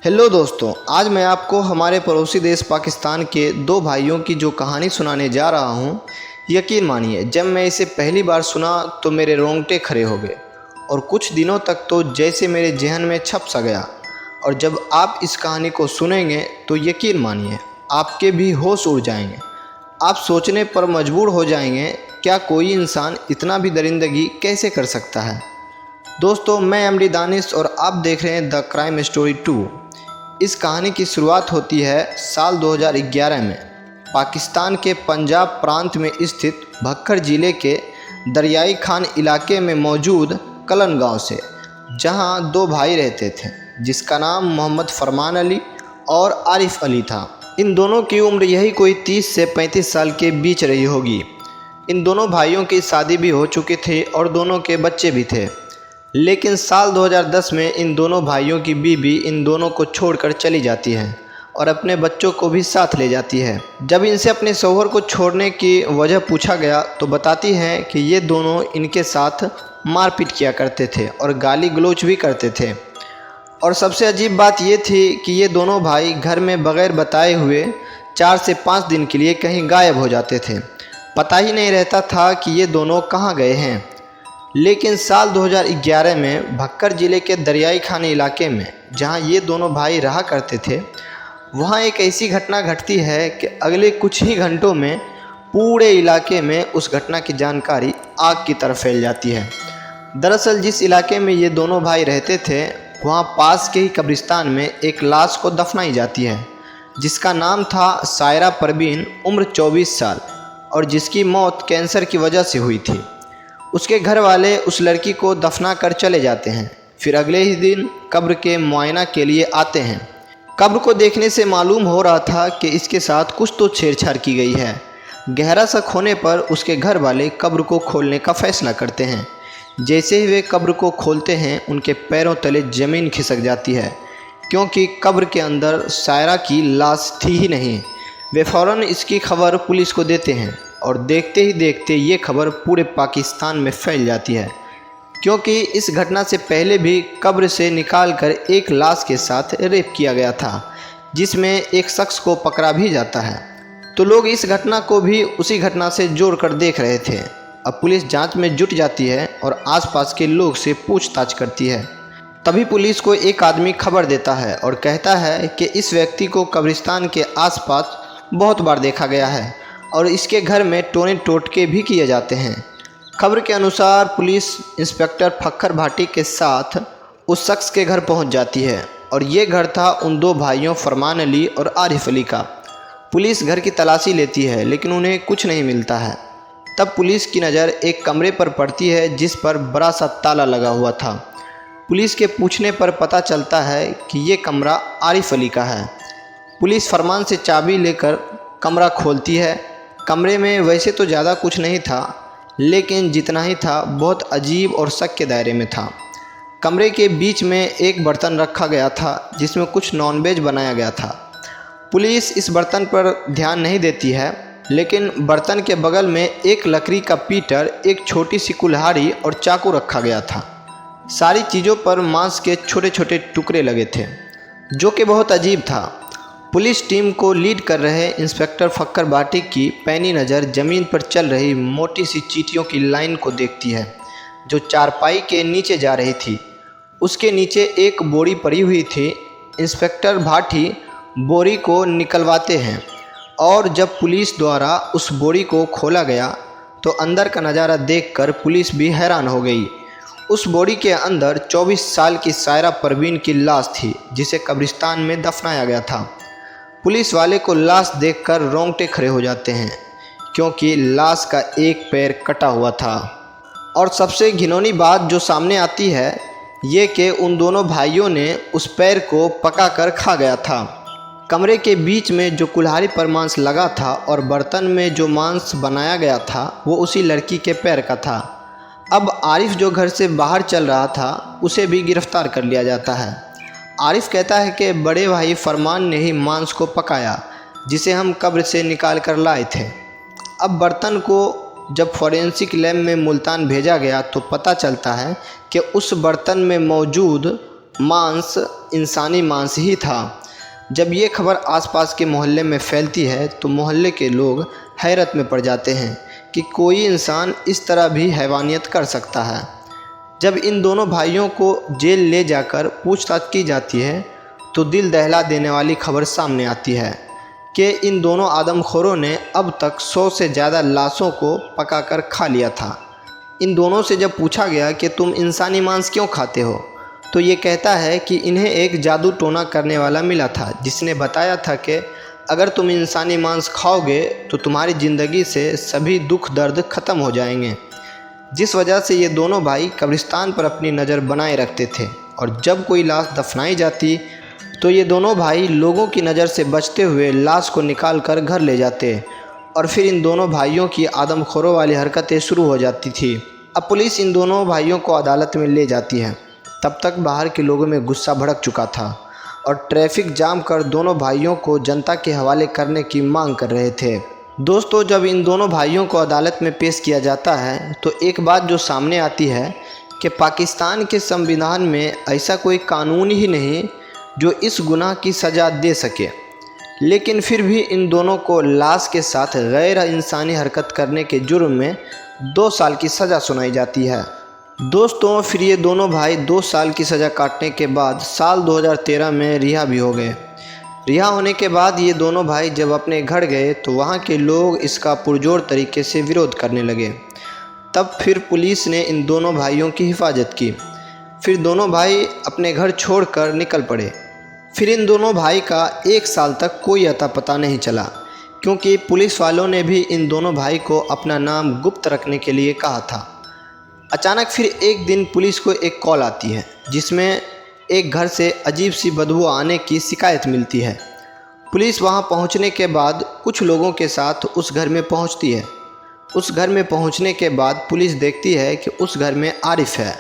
Hello दोस्तों, आज मैं आपको हमारे पड़ोसी देश पाकिस्तान के दो भाइयों की जो कहानी सुनाने जा रहा हूँ। यकीन मानिए, जब मैं इसे पहली बार सुना तो मेरे रोंगटे खड़े हो गए और कुछ दिनों तक तो जैसे मेरे जहन में छप सा गया। और जब आप इस कहानी को सुनेंगे तो यकीन मानिए आपके भी होश उड़ जाएंगे। आप सोचने पर मजबूर हो जाएंगे, क्या कोई इंसान इतना भी दरिंदगी कैसे कर सकता है। दोस्तों, मैं एमडी दानिश और आप देख रहे हैं द क्राइम स्टोरी 2। इस कहानी की शुरुआत होती है साल 2011 में पाकिस्तान के पंजाब प्रांत में स्थित भक्खर ज़िले के दरियाई खान इलाके में मौजूद कलन गांव से, जहां दो भाई रहते थे जिसका नाम मोहम्मद फरमान अली और आरिफ अली था। इन दोनों की उम्र यही कोई 30 से 35 साल के बीच रही होगी। इन दोनों भाइयों की शादी भी हो चुकी थी और दोनों के बच्चे भी थे। लेकिन साल 2010 में इन दोनों भाइयों की बीवी इन दोनों को छोड़कर चली जाती है और अपने बच्चों को भी साथ ले जाती है। जब इनसे अपने शौहर को छोड़ने की वजह पूछा गया तो बताती हैं कि ये दोनों इनके साथ मारपीट किया करते थे और गाली गलौज भी करते थे। और सबसे अजीब बात ये थी कि ये दोनों भाई घर में बगैर बताए हुए 4 से 5 दिन के लिए कहीं गायब हो जाते थे। पता ही नहीं रहता था कि ये दोनों कहाँ गए हैं। लेकिन साल 2011 में भक्कर ज़िले के दरियाई खाने इलाके में, जहां ये दोनों भाई रहा करते थे, वहां एक ऐसी घटना घटती है कि अगले कुछ ही घंटों में पूरे इलाके में उस घटना की जानकारी आग की तरह फैल जाती है। दरअसल जिस इलाके में ये दोनों भाई रहते थे, वहां पास के ही कब्रिस्तान में एक लाश को दफनाई जाती है जिसका नाम था सायरा परवीन, उम्र 24 साल, और जिसकी मौत कैंसर की वजह से हुई थी। उसके घर वाले उस लड़की को दफना कर चले जाते हैं। फिर अगले ही दिन कब्र के मुआयना के लिए आते हैं। कब्र को देखने से मालूम हो रहा था कि इसके साथ कुछ तो छेड़छाड़ की गई है। गहरा शक होने पर उसके घर वाले कब्र को खोलने का फैसला करते हैं। जैसे ही वे कब्र को खोलते हैं, उनके पैरों तले ज़मीन खिसक जाती है, क्योंकि कब्र के अंदर सायरा की लाश थी ही नहीं। वे फ़ौरन इसकी खबर पुलिस को देते हैं और देखते ही देखते ये खबर पूरे पाकिस्तान में फैल जाती है, क्योंकि इस घटना से पहले भी कब्र से निकालकर एक लाश के साथ रेप किया गया था, जिसमें एक शख्स को पकड़ा भी जाता है। तो लोग इस घटना को भी उसी घटना से जोड़कर देख रहे थे। अब पुलिस जांच में जुट जाती है और आसपास के लोग से पूछताछ करती है। तभी पुलिस को एक आदमी खबर देता है और कहता है कि इस व्यक्ति को कब्रिस्तान के आसपास बहुत बार देखा गया है और इसके घर में टोने टोटके भी किए जाते हैं। खबर के अनुसार पुलिस इंस्पेक्टर फक्कर भाटी के साथ उस शख्स के घर पहुंच जाती है और ये घर था उन दो भाइयों फरमान अली और आरिफ अली का। पुलिस घर की तलाशी लेती है लेकिन उन्हें कुछ नहीं मिलता है। तब पुलिस की नज़र एक कमरे पर पड़ती है जिस पर बड़ा सा ताला लगा हुआ था। पुलिस के पूछने पर पता चलता है कि ये कमरा आरिफ अली का है। पुलिस फरमान से चाबी लेकर कमरा खोलती है। कमरे में वैसे तो ज़्यादा कुछ नहीं था, लेकिन जितना ही था बहुत अजीब और शक के दायरे में था। कमरे के बीच में एक बर्तन रखा गया था जिसमें कुछ नॉनवेज बनाया गया था। पुलिस इस बर्तन पर ध्यान नहीं देती है, लेकिन बर्तन के बगल में एक लकड़ी का पीटर, एक छोटी सी कुल्हाड़ी और चाकू रखा गया था। सारी चीज़ों पर मांस के छोटे छोटे टुकड़े लगे थे, जो कि बहुत अजीब था। पुलिस टीम को लीड कर रहे इंस्पेक्टर फक्कर भाटी की पैनी नज़र ज़मीन पर चल रही मोटी सी चींटियों की लाइन को देखती है, जो चारपाई के नीचे जा रही थी। उसके नीचे एक बोरी पड़ी हुई थी। इंस्पेक्टर भाटी बोरी को निकलवाते हैं और जब पुलिस द्वारा उस बोरी को खोला गया तो अंदर का नज़ारा देखकर पुलिस भी हैरान हो गई। उस बोरी के अंदर 24 साल की सायरा परवीन की लाश थी, जिसे कब्रिस्तान में दफनाया गया था। पुलिस वाले को लाश देखकर रोंगटे खड़े हो जाते हैं, क्योंकि लाश का एक पैर कटा हुआ था। और सबसे घिनौनी बात जो सामने आती है ये कि उन दोनों भाइयों ने उस पैर को पकाकर खा गया था। कमरे के बीच में जो कुल्हाड़ी पर मांस लगा था और बर्तन में जो मांस बनाया गया था वो उसी लड़की के पैर का था। अब आरिफ जो घर से बाहर चल रहा था, उसे भी गिरफ्तार कर लिया जाता है। आरिफ कहता है कि बड़े भाई फरमान ने ही मांस को पकाया, जिसे हम कब्र से निकाल कर लाए थे। अब बर्तन को जब फॉरेंसिक लैब में मुल्तान भेजा गया तो पता चलता है कि उस बर्तन में मौजूद मांस इंसानी मांस ही था। जब ये खबर आसपास के मोहल्ले में फैलती है तो मोहल्ले के लोग हैरत में पड़ जाते हैं कि कोई इंसान इस तरह भी हैवानियत कर सकता है। जब इन दोनों भाइयों को जेल ले जाकर पूछताछ की जाती है तो दिल दहला देने वाली खबर सामने आती है कि इन दोनों आदमखोरों ने अब तक 100 से ज़्यादा लाशों को पकाकर खा लिया था। इन दोनों से जब पूछा गया कि तुम इंसानी मांस क्यों खाते हो, तो ये कहता है कि इन्हें एक जादू टोना करने वाला मिला था जिसने बताया था कि अगर तुम इंसानी मांस खाओगे तो तुम्हारी ज़िंदगी से सभी दुख दर्द ख़त्म हो जाएंगे। जिस वजह से ये दोनों भाई कब्रिस्तान पर अपनी नज़र बनाए रखते थे और जब कोई लाश दफनाई जाती तो ये दोनों भाई लोगों की नज़र से बचते हुए लाश को निकाल कर घर ले जाते और फिर इन दोनों भाइयों की आदमखोरों वाली हरकतें शुरू हो जाती थी। अब पुलिस इन दोनों भाइयों को अदालत में ले जाती है। तब तक बाहर के लोगों में गुस्सा भड़क चुका था और ट्रैफिक जाम कर दोनों भाइयों को जनता के हवाले करने की मांग कर रहे थे। दोस्तों, जब इन दोनों भाइयों को अदालत में पेश किया जाता है तो एक बात जो सामने आती है कि पाकिस्तान के संविधान में ऐसा कोई कानून ही नहीं जो इस गुनाह की सज़ा दे सके, लेकिन फिर भी इन दोनों को लाश के साथ गैर इंसानी हरकत करने के जुर्म में 2 साल की सज़ा सुनाई जाती है। दोस्तों, फिर ये दोनों भाई 2 साल की सज़ा काटने के बाद साल 2013 में रिहा भी हो गए। रिहा होने के बाद ये दोनों भाई जब अपने घर गए तो वहाँ के लोग इसका पुरजोर तरीके से विरोध करने लगे। तब फिर पुलिस ने इन दोनों भाइयों की हिफाजत की। फिर दोनों भाई अपने घर छोड़कर निकल पड़े। फिर इन दोनों भाई का 1 साल तक कोई अता पता नहीं चला, क्योंकि पुलिस वालों ने भी इन दोनों भाई को अपना नाम गुप्त रखने के लिए कहा था। अचानक फिर एक दिन पुलिस को एक कॉल आती है जिसमें एक घर से अजीब सी बदबू आने की शिकायत मिलती है। पुलिस वहां पहुंचने के बाद कुछ लोगों के साथ उस घर में पहुंचती है। उस घर में पहुंचने के बाद पुलिस देखती है कि उस घर में आरिफ है।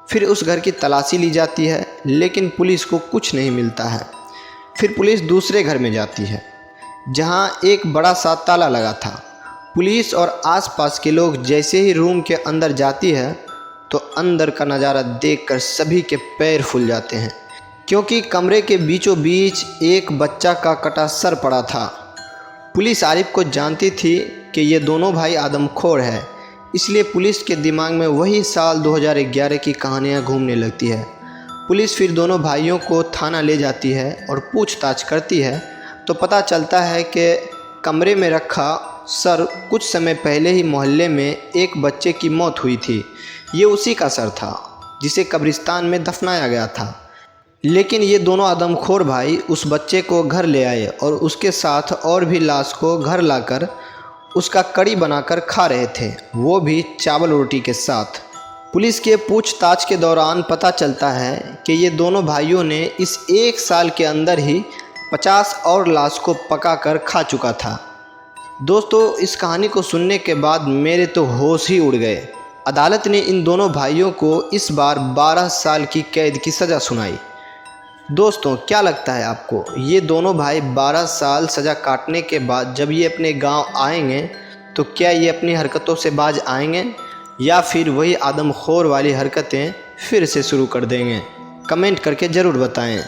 फिर उस घर की तलाशी ली जाती है, लेकिन पुलिस को कुछ नहीं मिलता है। फिर पुलिस दूसरे घर में जाती है जहां एक बड़ा सा ताला लगा था। पुलिस और आसपास के लोग जैसे ही रूम के अंदर जाती है तो अंदर का नज़ारा देखकर सभी के पैर फूल जाते हैं, क्योंकि कमरे के बीचों बीच एक बच्चा का कटा सर पड़ा था। पुलिस आरिफ को जानती थी कि ये दोनों भाई आदमखोर है, इसलिए पुलिस के दिमाग में वही साल 2011 की कहानियाँ घूमने लगती है। पुलिस फिर दोनों भाइयों को थाना ले जाती है और पूछताछ करती है तो पता चलता है कि कमरे में रखा सर कुछ समय पहले ही मोहल्ले में एक बच्चे की मौत हुई थी। ये उसी का सर था जिसे कब्रिस्तान में दफनाया गया था। लेकिन ये दोनों आदमखोर भाई उस बच्चे को घर ले आए और उसके साथ और भी लाश को घर लाकर उसका कड़ी बनाकर खा रहे थे, वो भी चावल रोटी के साथ। पुलिस के पूछताछ के दौरान पता चलता है कि ये दोनों भाइयों ने इस 1 साल के अंदर ही 50 और लाश को पकाकर खा चुका था। दोस्तों, इस कहानी को सुनने के बाद मेरे तो होश ही उड़ गए। अदालत ने इन दोनों भाइयों को इस बार 12 साल की कैद की सज़ा सुनाई। दोस्तों, क्या लगता है आपको, ये दोनों भाई 12 साल सज़ा काटने के बाद जब ये अपने गांव आएंगे तो क्या ये अपनी हरकतों से बाज आएंगे या फिर वही आदमखोर वाली हरकतें फिर से शुरू कर देंगे? कमेंट करके ज़रूर बताएं।